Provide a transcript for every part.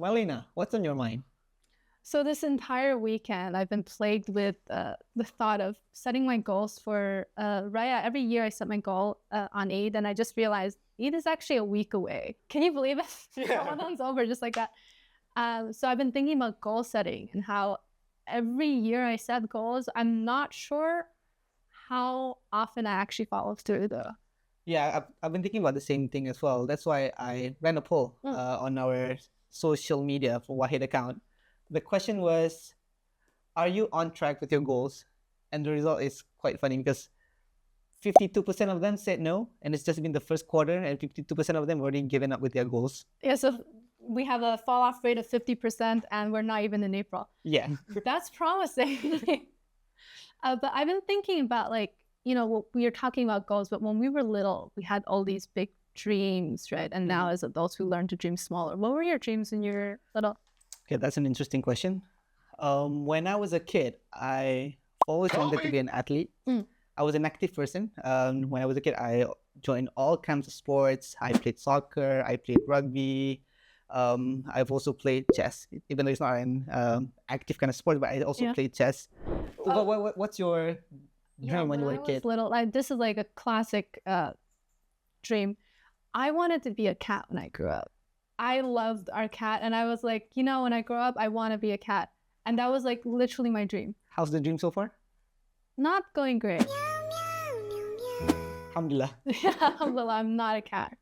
Well, Lena, what's on your mind? So this entire weekend, I've been plagued with the thought of setting my goals for Raya. Every year I set my goal on Eid, and I just realized Eid is actually a week away. Can you believe it? Yeah. Ramadan's over just like that. So I've been thinking about goal setting and how every year I set goals. I'm not sure how often I actually follow through though. Yeah, I've been thinking about the same thing as well. That's why I ran a poll on our social media for Wahid account. The question was, are you on track with your goals? And the result is quite funny because 52% of them said no, and it's just been the first quarter, and 52% of them already given up with their goals. Yeah, so we have a fall off rate of 50%, and we're not even in April. Yeah. That's promising. But I've been thinking about, like, you know, we are talking about goals, but when we were little, we had all these big dreams, right? And now as adults, we learn to dream smaller. What were your dreams when you were little? Okay, that's an interesting question. When I was a kid, I always wanted to be an athlete. I was an active person. When I was a kid, I joined all kinds of sports. I played soccer. I played rugby. I've also played chess, even though it's not an active kind of sport, but I also played chess. What's your dream when you were a kid? Little, this is like a classic dream. I wanted to be a cat when I grew up. I loved our cat, and I was like, you know, when I grow up, I want to be a cat. And that was like literally my dream. How's the dream so far? Not going great. Alhamdulillah. Alhamdulillah, I'm not a cat.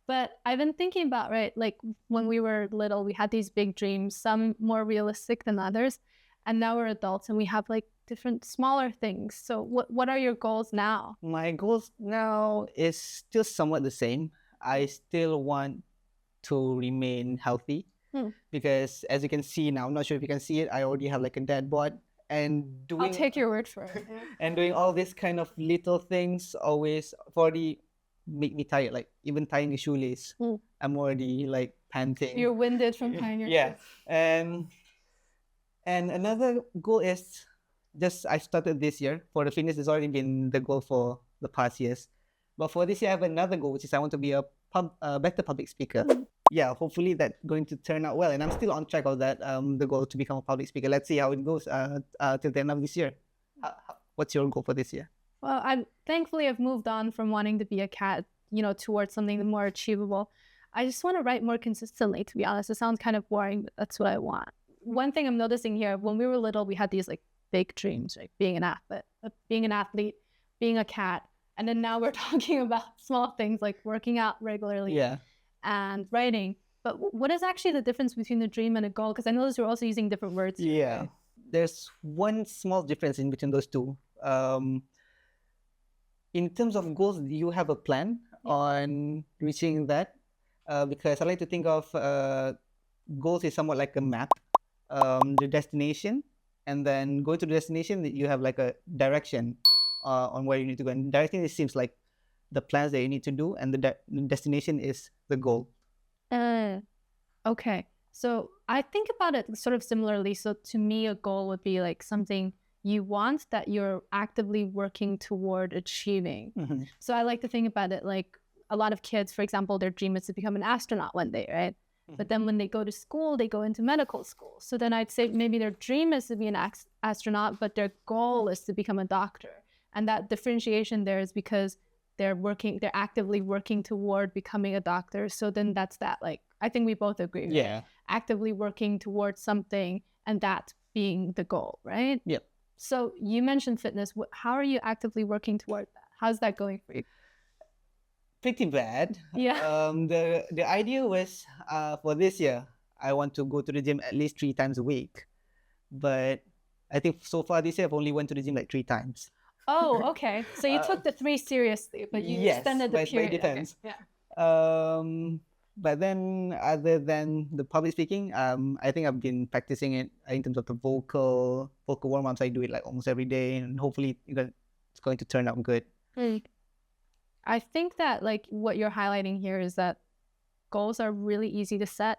But I've been thinking about, right, like when we were little, we had these big dreams, some more realistic than others. And now we're adults and we have like different smaller things. So what are your goals now? My goals now is still somewhat the same. I still want to remain healthy because as you can see now, I'm not sure if you can see it, I already have like a dad bod. And doing, I'll take your word for it. And doing all these kind of little things always already make me tired. Like even tying a shoelace, I'm already like panting. You're winded from tying your shoelace. And another goal is just I started this year. For the fitness, it's already been the goal for the past years. But for this year, I have another goal, which is I want to be a better public speaker. Yeah, hopefully that's going to turn out well. And I'm still on track of that, the goal to become a public speaker. Let's see how it goes till the end of this year. What's your goal for this year? Well, thankfully I've moved on from wanting to be a cat, you know, towards something more achievable. I just want to write more consistently, to be honest. It sounds kind of boring, but that's what I want. One thing I'm noticing here, when we were little, we had these like big dreams, like being an athlete, being a cat. And then now we're talking about small things like working out regularly and writing. But what is actually the difference between the dream and a goal? Because I noticed you're also using different words. Yeah, there's one small difference in between those two. In terms of goals, you have a plan on reaching that? Because I like to think of goals is somewhat like a map, the destination, and then going to the destination, you have like a direction on where you need to go. And direction, it seems like the plans that you need to do, and the destination is the goal. Okay. So I think about it sort of similarly. So to me, a goal would be like something you want that you're actively working toward achieving. So I like to think about it like a lot of kids, for example, their dream is to become an astronaut one day, right? But then when they go to school, they go into medical school. So then I'd say maybe their dream is to be an astronaut, but their goal is to become a doctor. And that differentiation there is because they're actively working toward becoming a doctor. So then that's that, like, I think we both agree. Right? Yeah. Actively working towards something and that being the goal, right? Yep. So you mentioned fitness. How are you actively working toward that? How's that going for you? Pretty bad. Yeah. The idea was for this year, I want to go to the gym at least 3 times a week. But I think so far this year, I've only went to the gym like 3 times. Oh, okay. So you took the 3 seriously, but you extended the period. But it depends. Okay. Yeah. But then other than the public speaking, I think I've been practicing it in terms of the vocal warm-ups. I do it like almost every day, and hopefully it's going to turn out good. I think that like what you're highlighting here is that goals are really easy to set.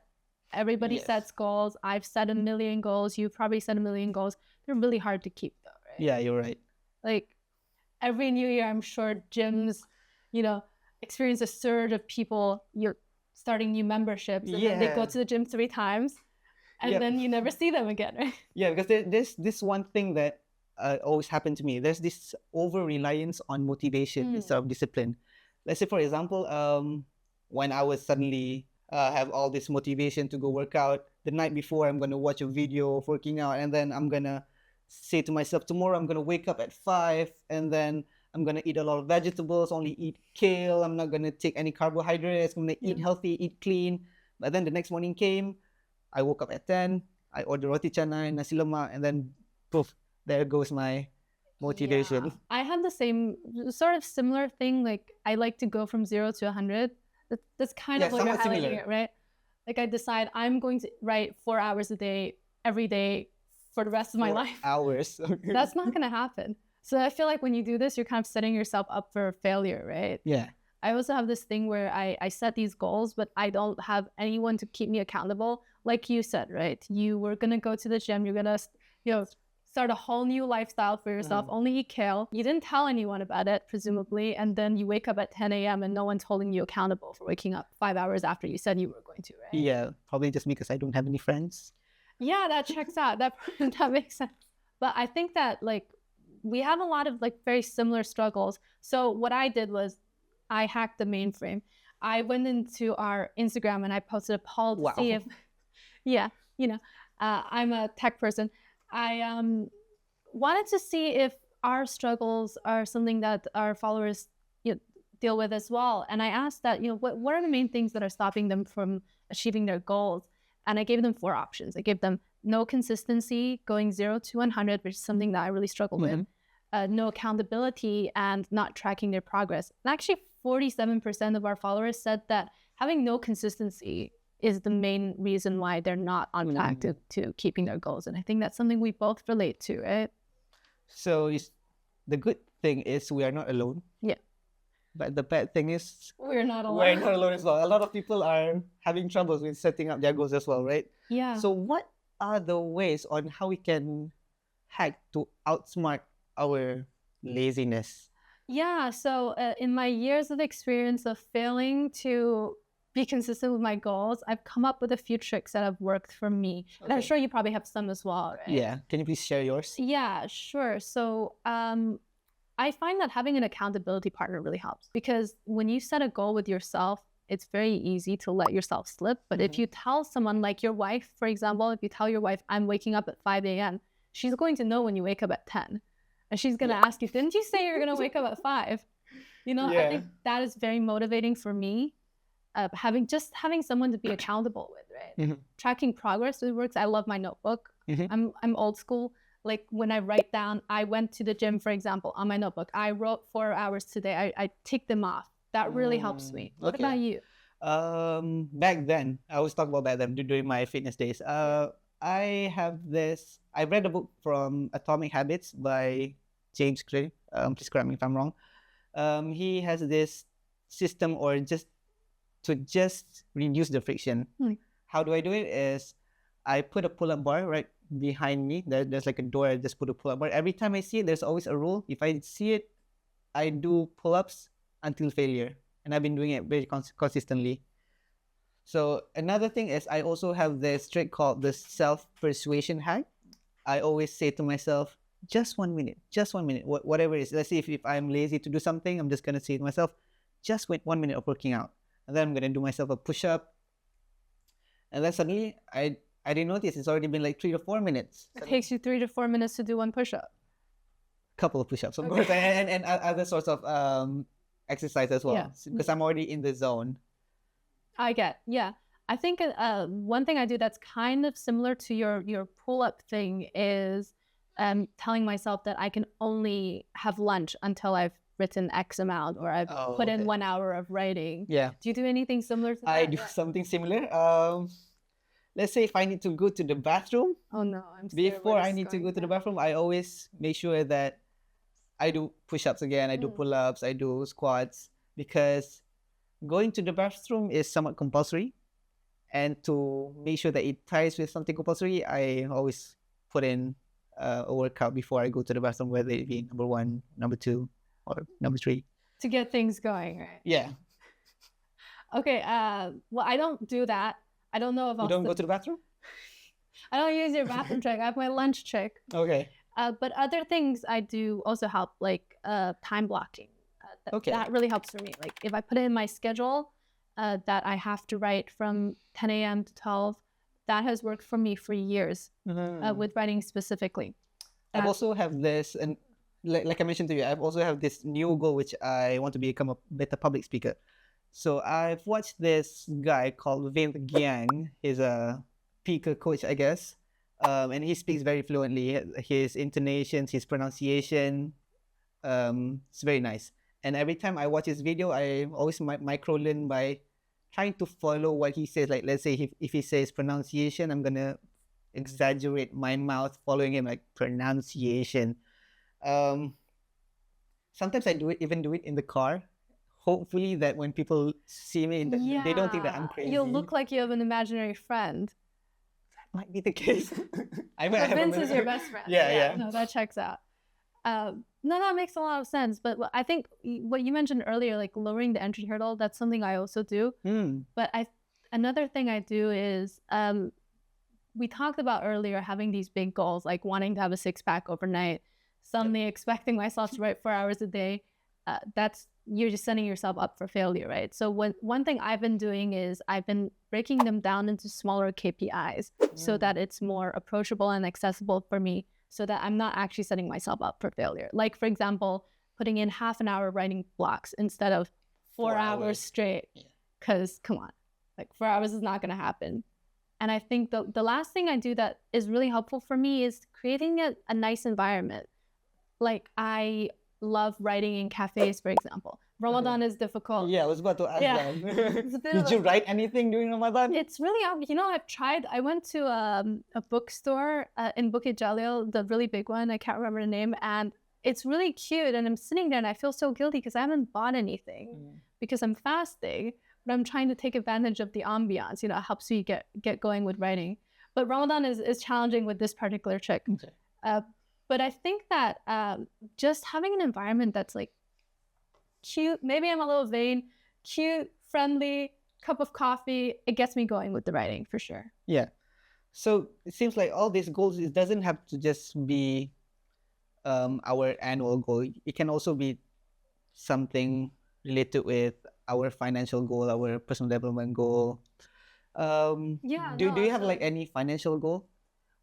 Everybody sets goals. I've set a million goals. You've probably set a million goals. They're really hard to keep though, right? Yeah, you're right. Like every new year, I'm sure gyms, experience a surge of people. starting new memberships, and then they go to the gym 3 times, and then you never see them again, right? Yeah, because there's this one thing that always happened to me. There's this over-reliance on motivation instead of discipline. Let's say, for example, when I was suddenly have all this motivation to go work out, the night before I'm going to watch a video of working out, and then I'm going to say to myself, tomorrow I'm going to wake up at 5, and then I'm going to eat a lot of vegetables, only eat kale, I'm not going to take any carbohydrates, I'm going to eat healthy, eat clean. But then the next morning came, I woke up at 10, I ordered roti canai, nasi lemak, and then poof, there goes my motivation. Yeah. I have the same sort of similar thing. Like, I like to go from 0 to 100. That's kind of like you're highlighting it, right? Like, I decide I'm going to write 4 hours a day, every day, for the rest of my life. Hours. That's not going to happen. So I feel like when you do this, you're kind of setting yourself up for failure, right? Yeah. I also have this thing where I set these goals, but I don't have anyone to keep me accountable. Like you said, right? You were going to go to the gym. You're going to, start a whole new lifestyle for yourself. Only eat kale. You didn't tell anyone about it, presumably. And then you wake up at 10 a.m. and no one's holding you accountable for waking up 5 hours after you said you were going to, right? Yeah, probably just me because I don't have any friends. Yeah, that checks out. That makes sense. But I think that, like, we have a lot of, like, very similar struggles. So what I did was I hacked the mainframe. I went into our Instagram and I posted a poll to see if, I'm a tech person. I wanted to see if our struggles are something that our followers deal with as well. And I asked that, what are the main things that are stopping them from achieving their goals? And I gave them 4 options. I gave them no consistency, going 0 to 100, which is something that I really struggle with. No accountability, and not tracking their progress. And actually, 47% of our followers said that having no consistency is the main reason why they're not on track to keeping their goals. And I think that's something we both relate to, right? So the good thing is we are not alone. Yeah. But the bad thing is we're not alone. We're not alone as well. A lot of people are having troubles with setting up their goals as well, right? Yeah. So what are the ways on how we can hack to outsmart our laziness? Yeah. So in my years of experience of failing to be consistent with my goals, I've come up with a few tricks that have worked for me. Okay. And I'm sure you probably have some as well, right? Yeah. Can you please share yours? Yeah, sure. So I find that having an accountability partner really helps, because when you set a goal with yourself, it's very easy to let yourself slip. But if you tell someone, like your wife, for example, if you tell your wife, I'm waking up at 5 a.m., she's going to know when you wake up at 10. And she's going to ask you, didn't you say you're going to wake up at 5? I think that is very motivating for me. Having someone to be accountable with, right? Tracking progress really works. I love my notebook. I'm old school. Like, when I write down, I went to the gym, for example, on my notebook. I wrote 4 hours today. I tick them off. That really helps me. What about you? Back then, I always talk about back then during my fitness days. I read a book from Atomic Habits by James Clear. Please correct me if I'm wrong. He has this system, or just reduce the friction. How do I do it? Is I put a pull-up bar right behind me. There's like a door. I just put a pull-up bar. Every time I see it, there's always a rule. If I see it, I do pull-ups until failure, and I've been doing it very consistently. So another thing is, I also have this trick called the self-persuasion hack. I always say to myself, just 1 minute, whatever it is. Let's say if I'm lazy to do something, I'm just gonna say to myself, just wait 1 minute of working out. And then I'm going to do myself a push-up. And then suddenly, I didn't notice. It's already been like 3 to 4 minutes. It takes you 3 to 4 minutes to do one push-up. Couple of push-ups, of course. And other sorts of exercise as well. Because I'm already in the zone. I think one thing I do that's kind of similar to your pull-up thing is telling myself that I can only have lunch until I've written X amount, or I've put in 1 hour of writing. Yeah. Do you do anything similar to that? I do something similar. Let's say if I need to go to the bathroom. Oh no, I'm scared. Before I need to go to the bathroom, I always make sure that I do push-ups again, I do pull-ups, I do squats, because going to the bathroom is somewhat compulsory. And to make sure that it ties with something compulsory, I always put in a workout before I go to the bathroom, whether it be number 1, number 2, or number 3. To get things going, right? Yeah. Okay. Well, I don't do that. I don't know if You don't go to the bathroom? I don't use your bathroom trick. I have my lunch trick. Okay. But other things I do also help, like time blocking. Okay. That really helps for me. Like if I put it in my schedule that I have to write from 10 a.m. to 12, that has worked for me for years with writing specifically. I also have this, and like I mentioned to you, I also have this new goal, which I want to become a better public speaker. So I've watched this guy called Yang. He's a speaker coach, I guess. And he speaks very fluently. His intonations, his pronunciation, it's very nice. And every time I watch his video, I always micro learn by trying to follow what he says. Like, let's say if he says pronunciation, I'm gonna exaggerate my mouth following him, like pronunciation. Sometimes I do it in the car. Hopefully that when people see me, they don't think that I'm crazy. You'll look like you have an imaginary friend. That might be the case. Vince is your best friend. Yeah. No, that checks out. No, that makes a lot of sense. But I think what you mentioned earlier, like lowering the entry hurdle, that's something I also do. But another thing I do is we talked about earlier having these big goals, like wanting to have a six-pack overnight, suddenly expecting myself to write 4 hours a day. You're just setting yourself up for failure, right? So one thing I've been doing is I've been breaking them down into smaller KPIs so that it's more approachable and accessible for me, so that I'm not actually setting myself up for failure. Like, for example, putting in half an hour writing blocks instead of 4 hours straight. Because, come on, like 4 hours is not going to happen. And I think the last thing I do that is really helpful for me is creating a nice environment. Like, I love writing in cafes, for example. Ramadan is difficult. Yeah, I was about to ask that. Did you write anything during Ramadan? It's really, I've tried. I went to a bookstore in Bukit Jalil, the really big one. I can't remember the name. And it's really cute. And I'm sitting there and I feel so guilty because I haven't bought anything because I'm fasting. But I'm trying to take advantage of the ambiance. It helps you get going with writing. But Ramadan is challenging with this particular trick. Okay. But I think that just having an environment that's like cute, maybe I'm a little vain, cute, friendly, cup of coffee, it gets me going with the writing for sure. Yeah. So it seems like all these goals, it doesn't have to just be our annual goal. It can also be something related with our financial goal, our personal development goal. Do you have like any financial goal?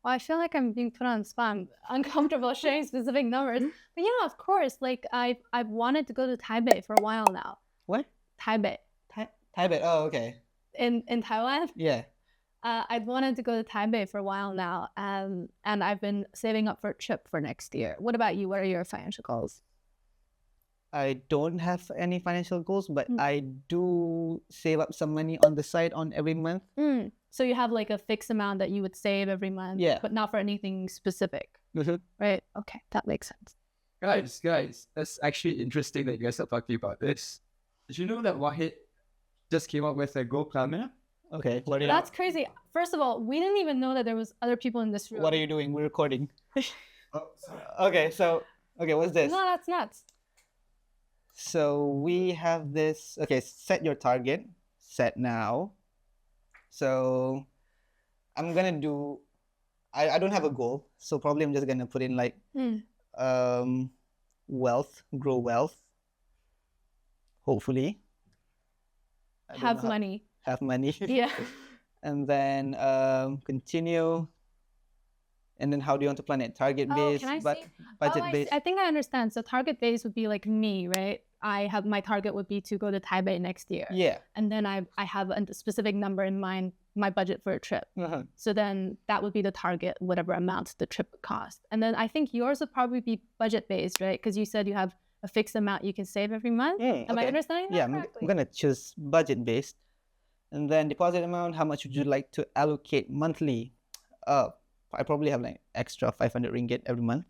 Well, I feel like I'm being put on the spot. I'm uncomfortable sharing specific numbers. But of course, like I've wanted to go to Taipei for a while now. What? Taipei. Taipei. Oh, okay. In Taiwan? Yeah. I've wanted to go to Taipei for a while now, and I've been saving up for a trip for next year. What about you? What are your financial goals? I don't have any financial goals, but I do save up some money on the side on every month. So you have like a fixed amount that you would save every month, but not for anything specific, right? Okay, that makes sense. Guys, that's actually interesting that you guys are talking about this. Did you know that Wahid just came up with a goal planner? Okay, that's crazy. First of all, we didn't even know that there was other people in this room. What are you doing? We're recording. Oh, sorry. Okay, what's this? No, that's nuts. So we have this. Okay, set your target. Set now. So I'm gonna do. I don't have a goal, so probably I'm just gonna put in like wealth, grow wealth. Hopefully. Have money. Have money. Yeah. And then continue. And then how do you want to plan it? Target based, budget based? I think I understand. So target based would be like me, right? My target would be to go to Taipei next year. Yeah. And then I have a specific number in mind, my budget for a trip. So then that would be the target, whatever amount the trip would cost. And then I think yours would probably be budget based, right? Because you said you have a fixed amount you can save every month. Am I understanding that correctly? I'm gonna choose budget based. And then deposit amount, how much would you like to allocate monthly? I probably have like extra 500 ringgit every month.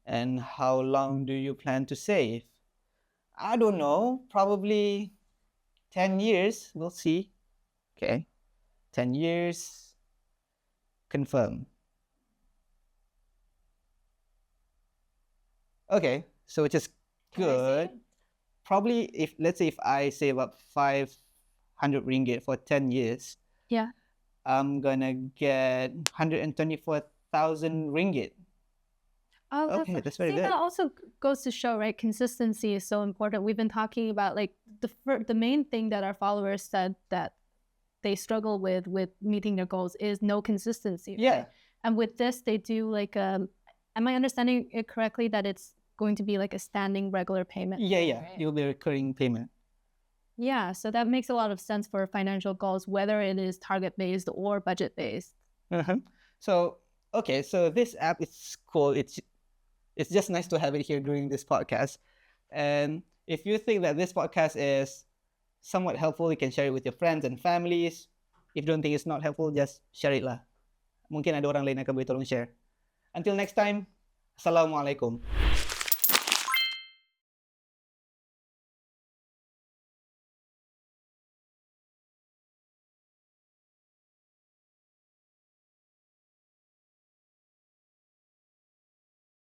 And how long do you plan to save? I don't know, probably 10 years. We'll see. Okay, 10 years. Confirm. Okay, so which is good. Probably let's say if I save up 100 ringgit for 10 years, Yeah. I'm gonna get 124,000 ringgit. Oh, Okay, that's very see, good. that also goes to show, right? Consistency is so important. We've been talking about like the main thing that our followers said that they struggle with meeting their goals is no consistency. Yeah. Right? And with this, they do like am I understanding it correctly that it's going to be like a standing regular payment? Yeah. Right? It'll be a recurring payment. Yeah, so that makes a lot of sense for financial goals, whether it is target-based or budget-based. So, okay, so this app is cool. It's just nice to have it here during this podcast. And if you think that this podcast is somewhat helpful, you can share it with your friends and families. If you don't think it's not helpful, just share it lah. Mungkin ada orang lain akan boleh tolong share. Until next time, Assalamualaikum.